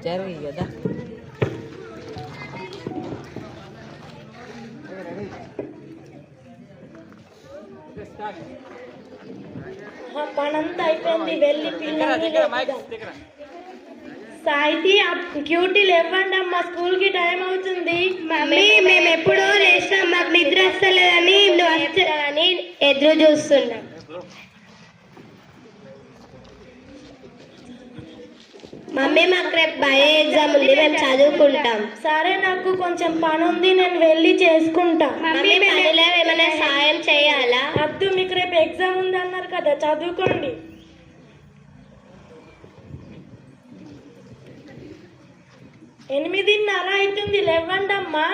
जरूरी కదా. పనంతా అయిపోయింది, వెళ్ళి పిల్లల్ని సాయితి క్యూటీలు ఇవ్వండి అమ్మా, స్కూల్ కి టైం అవుతుంది. మమ్మీ మేము ఎప్పుడో లేచినాం, మాకు నిద్ర వస్తలేదని నువ్వు వస్తానని ఎదురు చూస్తున్నాం. మమ్మీ మాకు రేపు బయో ఎగ్జామ్ ఉంది, మేము చదువుకుంటాం. సరే నాకు కొంచెం పని ఉంది, నేను వెళ్ళి చేసుకుంటా. మమ్మీ పనిలో ఏమైనా సాయం చేయాలా? వద్దు, మీకు రేపు ఎగ్జామ్ ఉంది అన్నారు కదా, చదువుకోండి. ఎనిమిదిన్నర అవుతుంది, లేవండి అమ్మా.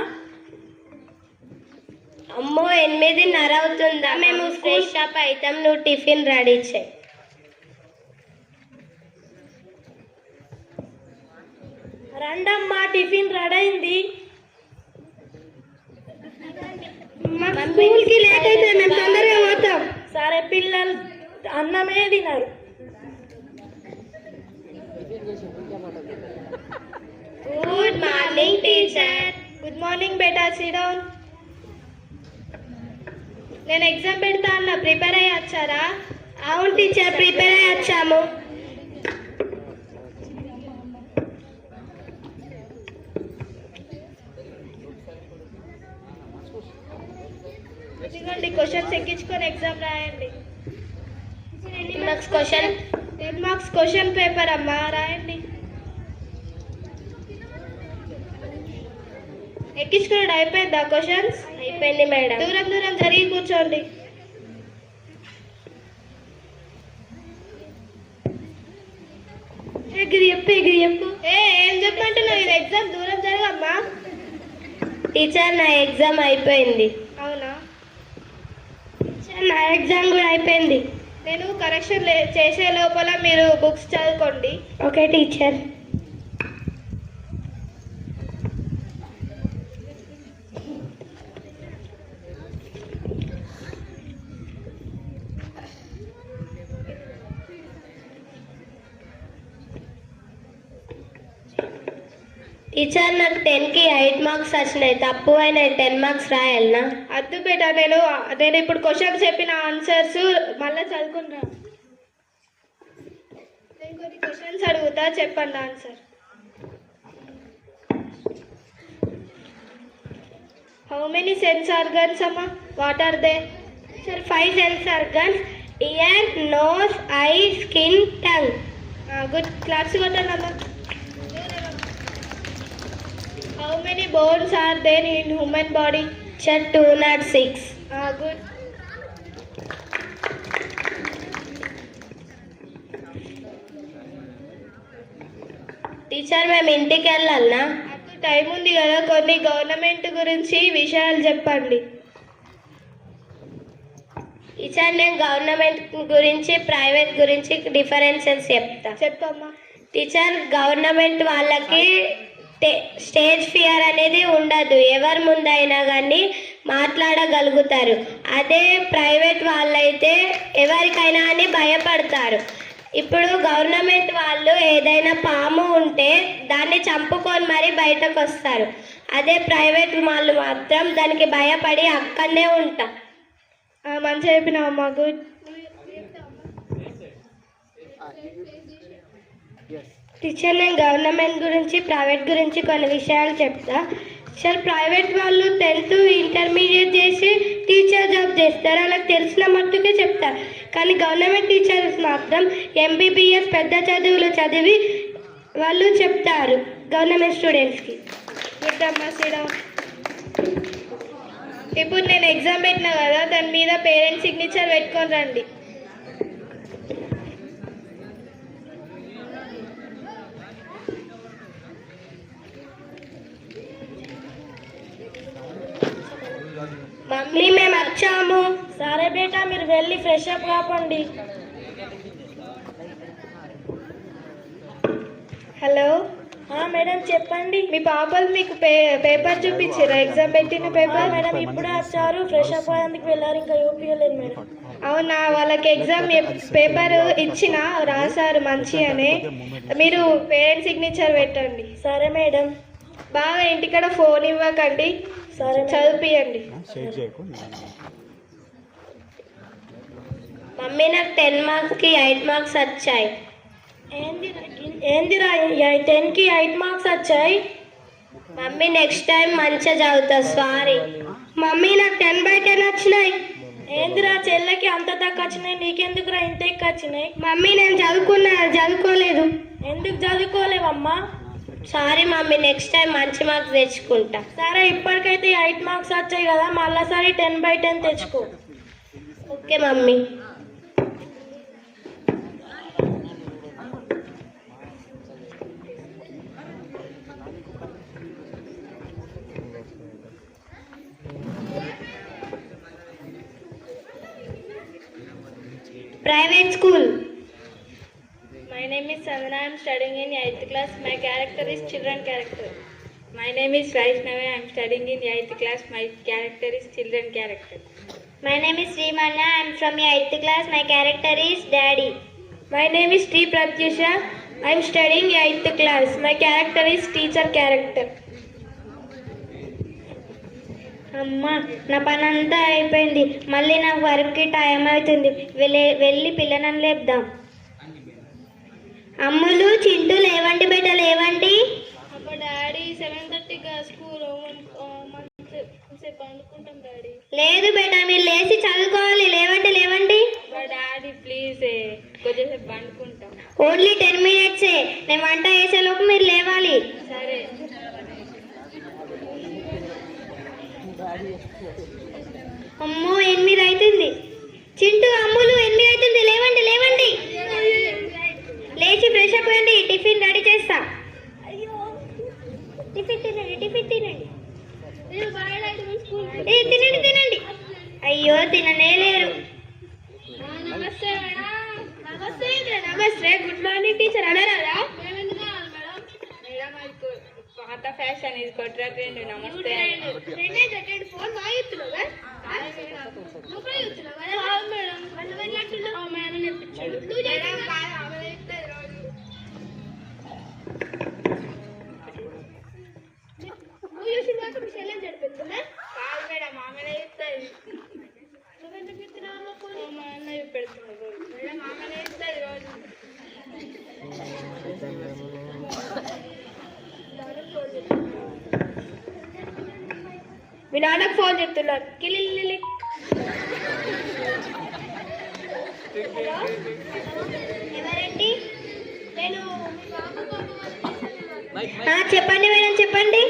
అమ్మో 8:30 అవుతుందా? మేము ఫ్రెష్ అప్ అవుతాం, నువ్వు టిఫిన్ రెడీ చేయి. రండమ్మా, టిఫిన్ రెడీ అయింది. స్కూల్కి లేట్ అయితే మేము తొందరగా పోతాం. సరే, పిల్లలు అన్నమే తినరు. Good morning teacher. Good morning బేటా, సిట్ డౌన్. నేను ఎగ్జామ్ పెడతా అన్న, ప్రిపేర్ అయ్యి వచ్చారా? అవును టీచర్, ప్రిపేర్ అయ్యి వచ్చాము. ఇదిగోండి, క్వశ్చన్స్ ఎక్కించుకొని ఎగ్జామ్ రాయండి. 10 marks question. 10 marks question paper అమ్మా, రాయండి. ఎక్కించుకున్నాడు అయిపోయిందా? క్వశ్చన్స్ అయిపోయింది మేడం. దూరం దూరం జరిగి కూర్చోండి. ఎగిరి చెప్పు. ఏం చెప్పమంటున్నావు? ఇది ఎగ్జామ్, దూరం జరగమ్మా. టీచర్ నా ఎగ్జామ్ అయిపోయింది. అవునా? టీచర్ నా ఎగ్జామ్ కూడా అయిపోయింది. నేను కరెక్షన్ చేసే లోపల మీరు బుక్స్ చదువుకోండి. Okay teacher. టీచర్ నాకు 10కి 8 మార్క్స్ వచ్చినాయి, తప్పు అయినాయి. 10 మార్క్స్ రాయాలనా? అద్దు బేటా, నేను ఇప్పుడు క్వశ్చన్ చెప్పిన ఆన్సర్స్ మళ్ళీ చదువుకున్నా. నేను కొన్ని క్వశ్చన్స్ అడుగుతా, చెప్పండి answer. How many sense organs అమ్మా? What are they? Sir 5 sense organs: ear, nose, eye, skin, tongue. Good, claps కొట్టండి అమ్మా. How many bones are there in human body? Sir 206. Good. Teacher మేము ఇంటికి వెళ్ళాలనా? అప్పుడు టైం ఉంది కదా, కొన్ని గవర్నమెంట్ గురించి విషయాలు చెప్పండి. టీచర్ నేను గవర్నమెంట్ గురించి ప్రైవేట్ గురించి డిఫరెన్సెస్ చెప్పమ్మా. టీచర్ గవర్నమెంట్ వాళ్ళకి స్టేజ్ ఫియర్ అనేది ఉండదు, ఎవరి ముందైనా కానీ మాట్లాడగలుగుతారు. అదే ప్రైవేట్ వాళ్ళైతే ఎవరికైనా అని భయపడతారు. ఇప్పుడు గవర్నమెంట్ వాళ్ళు ఏదైనా పాము ఉంటే దాన్ని చంపుకొని మరీ బయటకు వస్తారు. అదే ప్రైవేట్ వాళ్ళు మాత్రం దానికి భయపడి అక్కడనే ఉంటారు. మంచిగా చెప్పినావమ్మా, గుడ్. టీచర్ నేను గవర్నమెంట్ గురించి ప్రైవేట్ గురించి కొన్ని విషయాలు చెప్తా. సార్ ప్రైవేట్ వాళ్ళు 10th ఇంటర్మీడియట్ చేసి టీచర్ జాబ్ చేస్తారు, వాళ్ళకి తెలిసిన మట్టుకే చెప్తారు. కానీ గవర్నమెంట్ టీచర్స్ మాత్రం ఎంబీబీఎస్ పెద్ద చదువులు చదివి వాళ్ళు చెప్తారు గవర్నమెంట్ స్టూడెంట్స్కి. గుడ్ అమ్మా, శ్రీరా. ఇప్పుడు నేను ఎగ్జామ్ పెట్టినా కదా, దాని మీద పేరెంట్స్ సిగ్నేచర్ పెట్టుకొని రండి. మమ్మీ మేము వచ్చాము. సరే బేటా, మీరు వెళ్ళి ఫ్రెష్ అప్ కాపండి. హలో, మేడం చెప్పండి. మీ పాపలు మీకు పేపర్ చూపించారా? ఎగ్జామ్ పెట్టిన పేపర్? మేడం ఇప్పుడే వచ్చారు, ఫ్రెష్ అప్ అయ్యేందుకు వెళ్ళారు, ఇంకా చూపించలేదు మేడం. అవునా, వాళ్ళకి ఎగ్జామ్ పేపర్ ఇచ్చిన రాశారు మంచి అని. మీరు పేరెంట్స్ సిగ్నేచర్ పెట్టండి. సరే మేడం. బాగా ఇంటికాడ ఫోన్ ఇవ్వకండి. సరే చదివియండి. మమ్మీ నాకు 10 మార్క్స్కి 8 మార్క్స్ వచ్చాయి. ఏందిరా 10కి 8 మార్క్స్ వచ్చాయి? మమ్మీ నెక్స్ట్ టైం మంచిగా చదువుతా, సారీ. మమ్మీ నాకు 10/10 వచ్చినాయి. ఏందిరా చెల్లెకి అంత తక్కువ వచ్చినాయి, నీకెందుకురా ఇంత ఎక్కువ వచ్చినాయి? మమ్మీ నేను చదువుకోలేదు. ఎందుకు చదువుకోలేవమ్మా? సారీ మమ్మీ, నెక్స్ట్ టైం మంచి మార్క్స్ తెచ్చుకుంటా. సరే ఇప్పటికైతే 8 మార్క్స్ వచ్చాయి కదా, మళ్ళీసారి 10/10 తెచ్చుకో. Okay mummy. Private school. My name is Sandana. I am studying in 8th class. My character is children character. My name is Vaishnavi. I am studying in 8th class. My character is children character. My name is Srimanna. I am from 8th class. My character is daddy. My name is Sri Pratyusha. I am studying 8th class. My character is teacher character. అమ్మా నా పని అంతా అయిపోయింది, మళ్ళీ నాకు వర్క్కి time అవుతుంది. వెళ్ళి పిల్లలను లేపుదాం. అమ్ములు చింటూ లేవండి బేట, లేవండి. అబ్బా డాడీ 7:30 స్కూల్ అనుకుంటాం డాడీ. లేదు బేట, మీరు లేచి చదువుకోవాలి. లేవండి లేవండి. డాడీ ప్లీజ్ కొంచెంసేపు పండుకుంటాం. Only 10 minutes. నేను వంట చేసేలోపు మీరు లేవాలి. సరే. అమ్మో 8 అవుతుంది. చింటూ అమ్ములు 8 అవుతుంది, లేవండి లేవండి. లేచి ఫ్రెష్ అప్ అవ్వండి, టిఫిన్ రెడీ చేస్తా. టిఫిన్ తినండి. తినండి. అయ్యో తిననే లేరు. నమస్తే గుడ్ మార్నింగ్ టీచర్ అనరాదా? పాత ఫ్యాషన్ ఇది కొట్రా ట్రెండ్. నమస్తే. ఫోన్ బాగా ఇస్తున్నావా? మీ నాన్నకు ఫోన్ చెప్తున్నారు. కిలిలి ఎవరండి? చెప్పండి మేడం, చెప్పండి.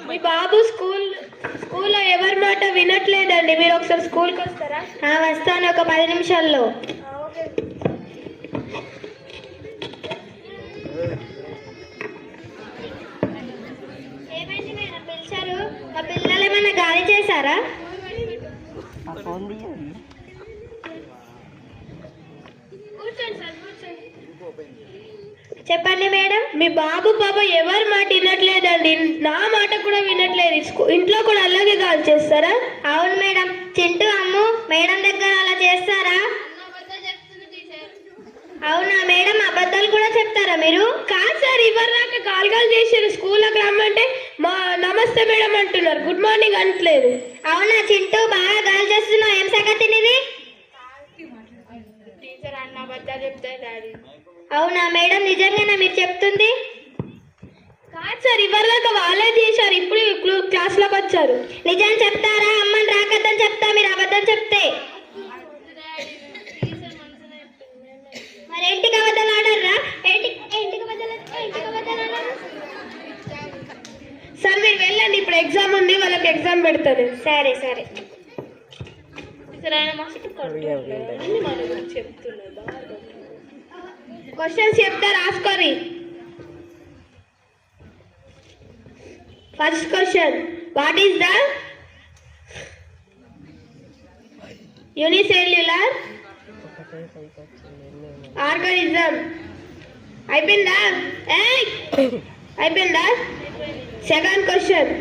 మీ బాబు స్కూల్లో ఎవరి మాట వినట్లేదండి. మీరు ఒకసారి స్కూల్కి వస్తారా? వస్తాను, ఒక 10 నిమిషాల్లో. ఏమైంది మేడం పిలిచారు? మా పిల్లలు ఏమైనా గాలి చేశారా? చెప్పండి మేడం. మీ బాబు పాప ఎవరి మాట వినట్లేదండి, నా మాట కూడా వినట్లేదు. ఇంట్లో కూడా అలాగే కాల్ చేస్తారా? అవును మేడం. చింటూ అమ్ము మేడం దగ్గర అలా చేస్తారా? అవునా మేడం, అబద్ధాలు కూడా చెప్తారా మీరు? కాదు సార్, ఎవరు దాకా కాల్ చేశారు. స్కూల్లోకి రమ్మంటే నమస్తే మేడం అంటున్నారు, గుడ్ మార్నింగ్ అంటలేదు. అవునా చింటూ, బాగా గాలి చేస్తున్నావు. ఏం సంగతి నీది? టీచర్ అన్న అబద్ధాలు చెప్తారు డాడీ. అవునా మేడం, నిజంగానా మీరు చెప్తుంది? కాదు సార్, ఎవరి దాకా వాళ్ళే చేశారు, ఇప్పుడు క్లాస్లోకి వచ్చారు. నిజం చెప్తారా? అమ్మని రాకద్దని చెప్తా మీరు అబద్ధం చెప్తే. మరి ఇంటికి అబద్ధాలు ఆడరా? సార్ మీరు వెళ్ళండి, ఇప్పుడు ఎగ్జామ్ ఉంది, వాళ్ళకి ఎగ్జామ్ పెడతాను. సరే. క్వశ్చన్స్ చెప్తా, రాసుకోరి. First question, what is the unicellular organism? అయిపోయిందా? Second question,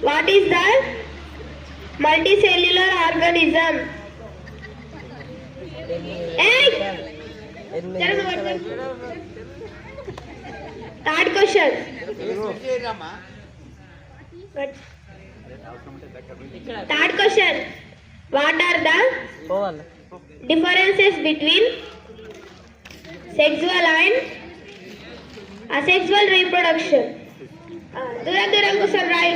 what is the multicellular organism? ఏయ్ third question third question what are the పోవాలి differences between sexual and asexual reproduction దూరం దూరం కూర్చొని రాయి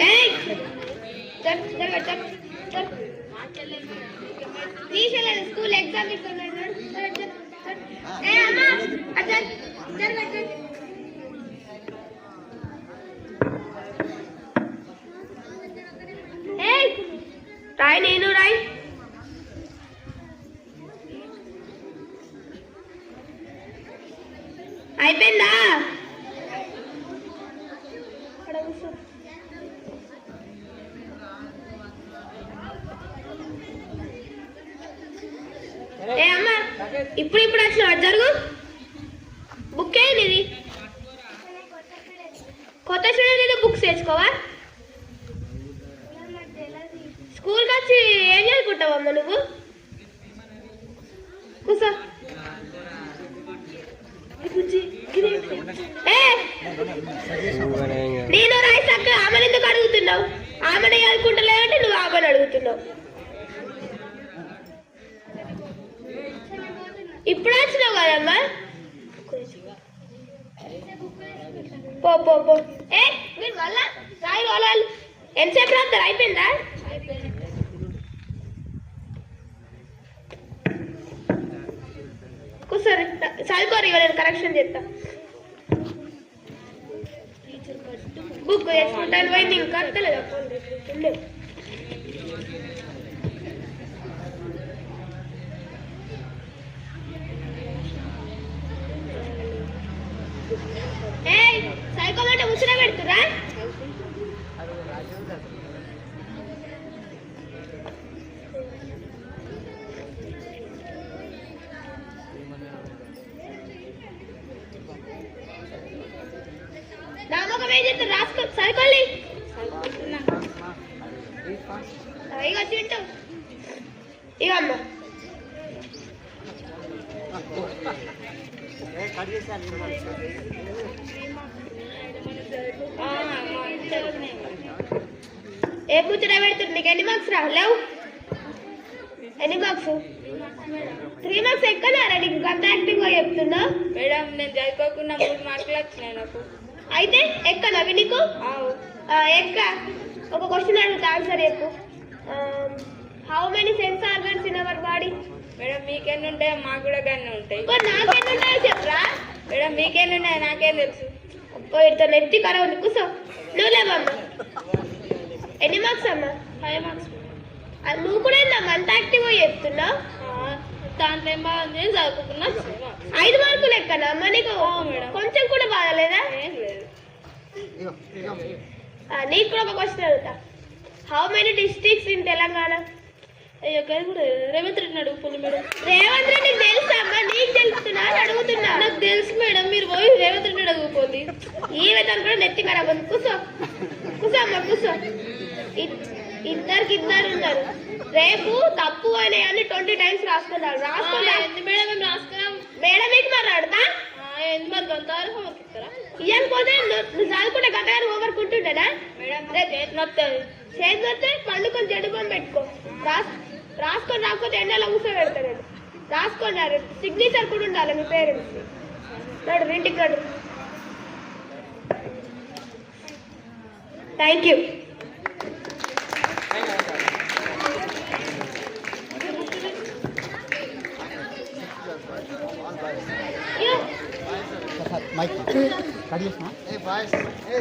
తీసేలేదు స్కూల్ ఎగ్జామ్ రాయి నేను రాయి అయిపోయిందా ఏ అమ్మా ఇప్పుడు వచ్చిన జరుగు బుక్ ఏంది ఇది కొత్త స్టూడెంట్ బుక్స్ తెచ్చుకోవా స్కూల్కి వచ్చి ఏం చదువుకుంటావమ్మా నువ్వు కూసో నేను రైస్ అక్క ఆమెను ఎందుకు అడుగుతున్నావు ఆమెను అనుకుంటలేదంటే నువ్వు ఆమెను అడుగుతున్నావు ఇప్పుడు వచ్చినావు కదమ్మా పో పో పో మీరు మళ్ళా రాయి వాళ్ళు ఎంతసేపు రాస్తారు అయిపోయిందా కూర్చోరు చదువుకోరు ఇక నేను కరెక్షన్ చేస్తా బుక్ వేసుకుంటాను పోయింది ఇంకా అర్థలేదు చదువుకోమంటే ముచ్చట పెడుతురా నామకం ఏం చేస్తారు రాసుకో చదువుకోండి ఇక తింటాం ఇక అమ్మ ఏ కూర్చుని పెడుతుంది నీకు ఎన్ని మార్క్స్ రా లేవు ఎన్ని మార్క్స్ 3 మార్క్స్ ఎక్కడారా నీకు గంట యాక్టివ్ గా చెప్తున్నా మేడం నేను చదువుకోకుండా 3 మార్కులు వచ్చినాయి నాకు అయితే ఎక్కనవి నీకు ఎక్క ఒక క్వశ్చన్ అడుగుతా ఆన్సర్ చెప్పు how many sense organs in our body madam మీకెన్ని ఉంటాయో మాకు కూడా కానీ ఉంటాయి నాకెన్ని ఉన్నాయో చెప్పరా మేడం మీకెన్ని ఉన్నాయో నాకేం తెలుసు ఇట్లా నెత్తి కర ఉంది కూర్చో నువ్వు లేవమ్మా ఎన్ని మార్క్స్ అమ్మా 5 మార్క్స్ నువ్వు కూడా ఏందమ్మా అంత యాక్టివ్గా చెప్తున్నావు దాంట్లో ఏం బాగుంది నేను చదువుకున్నా 5 మార్కులు ఎక్కనా అమ్మ నీకు కొంచెం కూడా బాగాలేదా ఏం లేదు నీకు కూడా ఒక క్వశ్చన్ అడుగుతా how many districts in Telangana అయ్యో కూడా రేవంత్ రెడ్డిని అడుగుతుంది మేడం రేవంత్ రెడ్డికి తెలుసా అమ్మా నీకు తెలుస్తున్నా అడుగుతున్నా నాకు తెలుసు మేడం మీరు పోయి రేవంత్ రెడ్డిని అడుగుపోతుంది ఈ విధంగా కూడా నెత్తి ఖరాబ్ ఉంది కూర్చో కూర్చో అమ్మ కూర్చో ఇద్దరికి ఇద్దరు ఉన్నారు రేపు తప్పు అని 20 టైమ్స్ రాసుకున్నారు రాసుకోండి మేడం మేము రాసుకున్నాం మేడం మీకు మరి అడతా ఎందుకు మరి గంతవరకు హోంవర్క్ ఇస్తారా ఇవ్వకపోతే నువ్వు చదువుకుంటే గంటగారు హోంవర్క్ ఉంటుండేనా మేడం చేతి నొస్తుంది చేతి వస్తే పండుకొని జడుకొని పెట్టుకో రాసుకొని రాకపోతే ఎండలో కూర్చోబెడతాను రాసుకోండి సిగ్నేచర్ కూడా ఉండాలి మీ పేరెంట్స్ నడు ఇంటికి నడు thank you Mike, hey, boys. Hey,